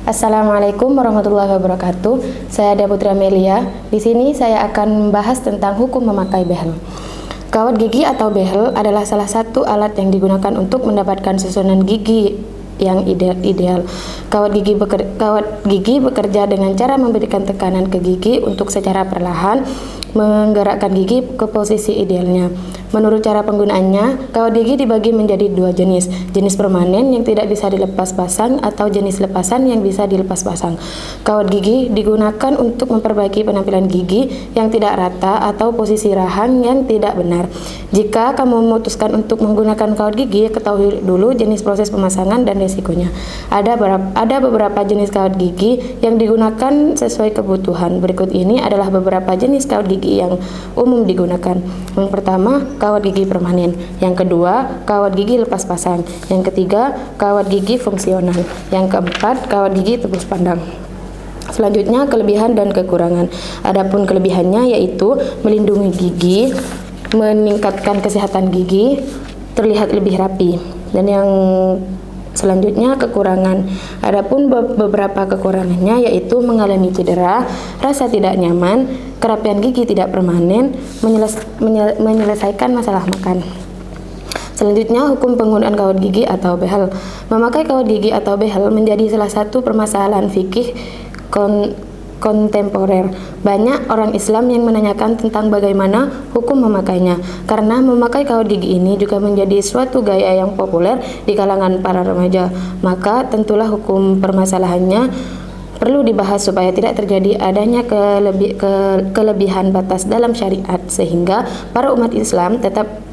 Assalamualaikum warahmatullahi wabarakatuh. Saya Ada Putri Amelia. Di sini saya akan membahas tentang hukum memakai behel. Kawat gigi atau behel adalah salah satu alat yang digunakan untuk mendapatkan susunan gigi yang ideal. Kawat gigi bekerja dengan cara memberikan tekanan ke gigi untuk secara perlahan menggerakkan gigi ke posisi idealnya. Menurut cara penggunaannya, kawat gigi dibagi menjadi dua jenis. Jenis permanen yang tidak bisa dilepas pasang atau jenis lepasan yang bisa dilepas pasang. Kawat gigi digunakan untuk memperbaiki penampilan gigi yang tidak rata atau posisi rahang yang tidak benar. Jika kamu memutuskan untuk menggunakan kawat gigi, ketahui dulu jenis proses pemasangan dan resikonya. Ada beberapa jenis kawat gigi yang digunakan sesuai kebutuhan. Berikut ini adalah beberapa jenis kawat gigi yang umum digunakan. Yang pertama, kawat gigi permanen. Yang kedua, kawat gigi lepas pasang. Yang ketiga, kawat gigi fungsional. Yang keempat, kawat gigi tembus pandang. Selanjutnya, kelebihan dan kekurangan. Adapun kelebihannya yaitu melindungi gigi, meningkatkan kesehatan gigi, terlihat lebih rapi. Dan yang selanjutnya kekurangan. Adapun beberapa kekurangannya yaitu mengalami cedera, rasa tidak nyaman, kerapian gigi tidak permanen, menyelesaikan masalah makan. Selanjutnya, hukum penggunaan kawat gigi atau behel. Memakai kawat gigi atau behel menjadi salah satu permasalahan fikih kontemporer. Banyak orang Islam yang menanyakan tentang bagaimana hukum memakainya, karena memakai kawat gigi ini juga menjadi suatu gaya yang populer di kalangan para remaja. Maka tentulah hukum permasalahannya perlu dibahas supaya tidak terjadi adanya kelebihan batas dalam syariat, sehingga para umat Islam tetap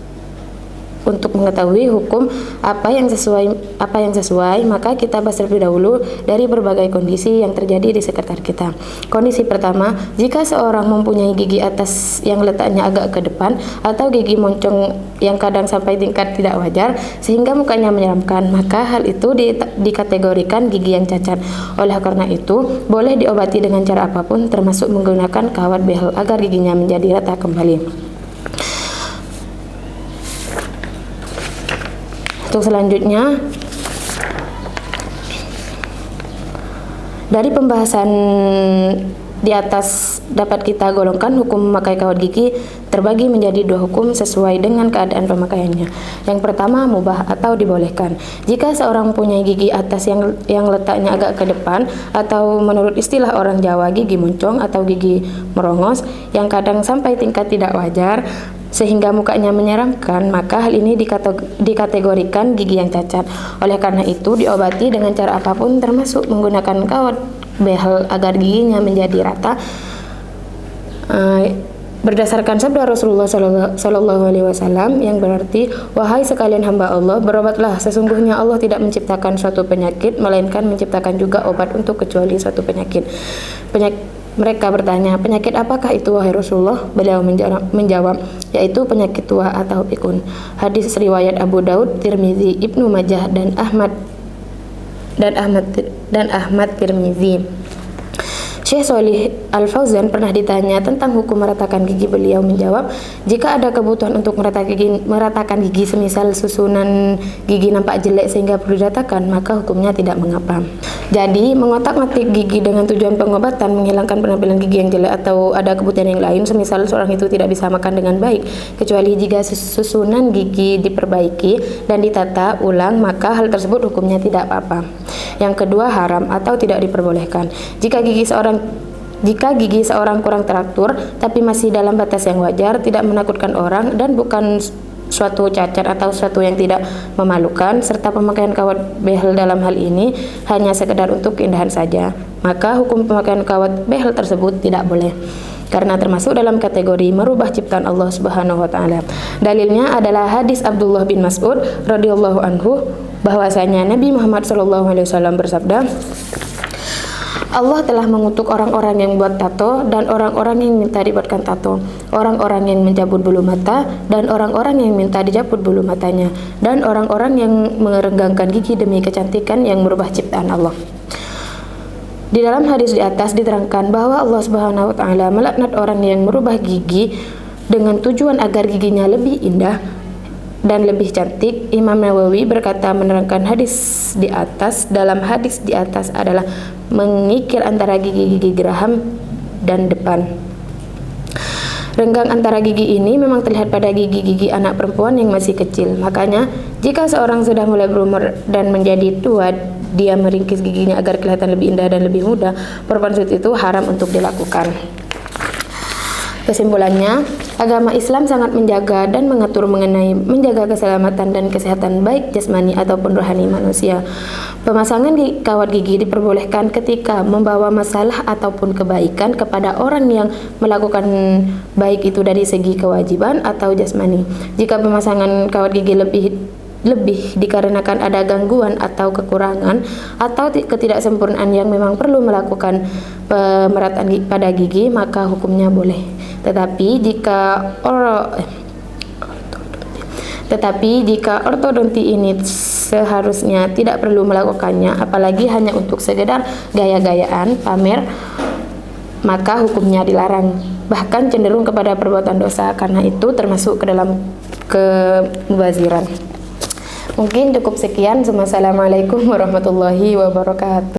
untuk mengetahui hukum apa yang sesuai, maka kita bahas terlebih dahulu dari berbagai kondisi yang terjadi di sekitar kita. Kondisi pertama, jika seorang mempunyai gigi atas yang letaknya agak ke depan atau gigi moncong yang kadang sampai tingkat tidak wajar sehingga mukanya menyeramkan, maka hal itu dikategorikan gigi yang cacat. Oleh karena itu, boleh diobati dengan cara apapun, termasuk menggunakan kawat behel agar giginya menjadi rata kembali. Untuk selanjutnya, dari pembahasan di atas dapat kita golongkan hukum memakai kawat gigi terbagi menjadi dua hukum sesuai dengan keadaan pemakaiannya. Yang pertama, mubah atau dibolehkan. Jika seorang mempunyai gigi atas yang letaknya agak ke depan atau menurut istilah orang Jawa gigi moncong atau gigi merongos yang kadang sampai tingkat tidak wajar sehingga mukanya menyeramkan, maka hal ini dikategorikan gigi yang cacat. Oleh karena itu, diobati dengan cara apapun termasuk menggunakan kawat behel agar giginya menjadi rata. Berdasarkan sabda Rasulullah Sallallahu Alaihi Wasallam yang berarti, wahai sekalian hamba Allah, berobatlah, sesungguhnya Allah tidak menciptakan suatu penyakit melainkan menciptakan juga obat untuk kecuali suatu penyakit. Mereka bertanya, penyakit apakah itu wahai Rasulullah? Beliau menjawab, yaitu penyakit tua atau pikun. Hadis riwayat Abu Daud, Tirmizi, Ibnu Majah dan Ahmad Tirmizi. Syekh Shalih Al-Fauzan pernah ditanya tentang hukum meratakan gigi. Beliau menjawab, jika ada kebutuhan untuk meratakan gigi, semisal susunan gigi nampak jelek sehingga perlu diratakan, maka hukumnya tidak mengapa. Jadi, mengotak-ngatik gigi dengan tujuan pengobatan, menghilangkan penampilan gigi yang jelek, atau ada kebutuhan yang lain, semisal seorang itu tidak bisa makan dengan baik, kecuali jika susunan gigi diperbaiki dan ditata ulang, maka hal tersebut hukumnya tidak apa-apa. Yang kedua, haram atau tidak diperbolehkan. Jika gigi seorang kurang teratur tapi masih dalam batas yang wajar, tidak menakutkan orang, dan bukan suatu cacat atau suatu yang tidak memalukan, serta pemakaian kawat behel dalam hal ini hanya sekedar untuk keindahan saja, maka hukum pemakaian kawat behel tersebut tidak boleh, karena termasuk dalam kategori merubah ciptaan Allah Subhanahu wa taala. Dalilnya adalah hadis Abdullah bin Mas'ud radhiyallahu anhu bahwasanya Nabi Muhammad SAW bersabda, Allah telah mengutuk orang-orang yang membuat tato dan orang-orang yang minta dibuatkan tato, orang-orang yang mencabut bulu mata dan orang-orang yang minta dicabut bulu matanya, dan orang-orang yang merenggangkan gigi demi kecantikan yang merubah ciptaan Allah. Di dalam hadis di atas diterangkan bahwa Allah Subhanahu wa taala melaknat orang yang merubah gigi dengan tujuan agar giginya lebih indah, dan lebih cantik. Imam Nawawi berkata menerangkan dalam hadis di atas adalah mengikir antara gigi-gigi geraham dan depan. Renggang antara gigi ini memang terlihat pada gigi-gigi anak perempuan yang masih kecil. Makanya, jika seorang sudah mulai berumur dan menjadi tua, dia meringkis giginya agar kelihatan lebih indah dan lebih muda. Perempuan itu haram untuk dilakukan. Kesimpulannya, agama Islam sangat menjaga dan mengatur mengenai menjaga keselamatan dan kesehatan baik jasmani ataupun rohani manusia. Pemasangan kawat gigi diperbolehkan ketika membawa masalah ataupun kebaikan kepada orang yang melakukan, baik itu dari segi kewajiban atau jasmani. Jika pemasangan kawat gigi lebih dikarenakan ada gangguan atau kekurangan atau ketidaksempurnaan yang memang perlu melakukan pemerataan pada gigi, maka hukumnya boleh. Tetapi jika ortodonti ini seharusnya tidak perlu melakukannya, apalagi hanya untuk sekedar gaya-gayaan, pamer, maka hukumnya dilarang, bahkan cenderung kepada perbuatan dosa, karena itu termasuk ke dalam kemubaziran. Mungkin cukup sekian. Wassalamualaikum warahmatullahi wabarakatuh.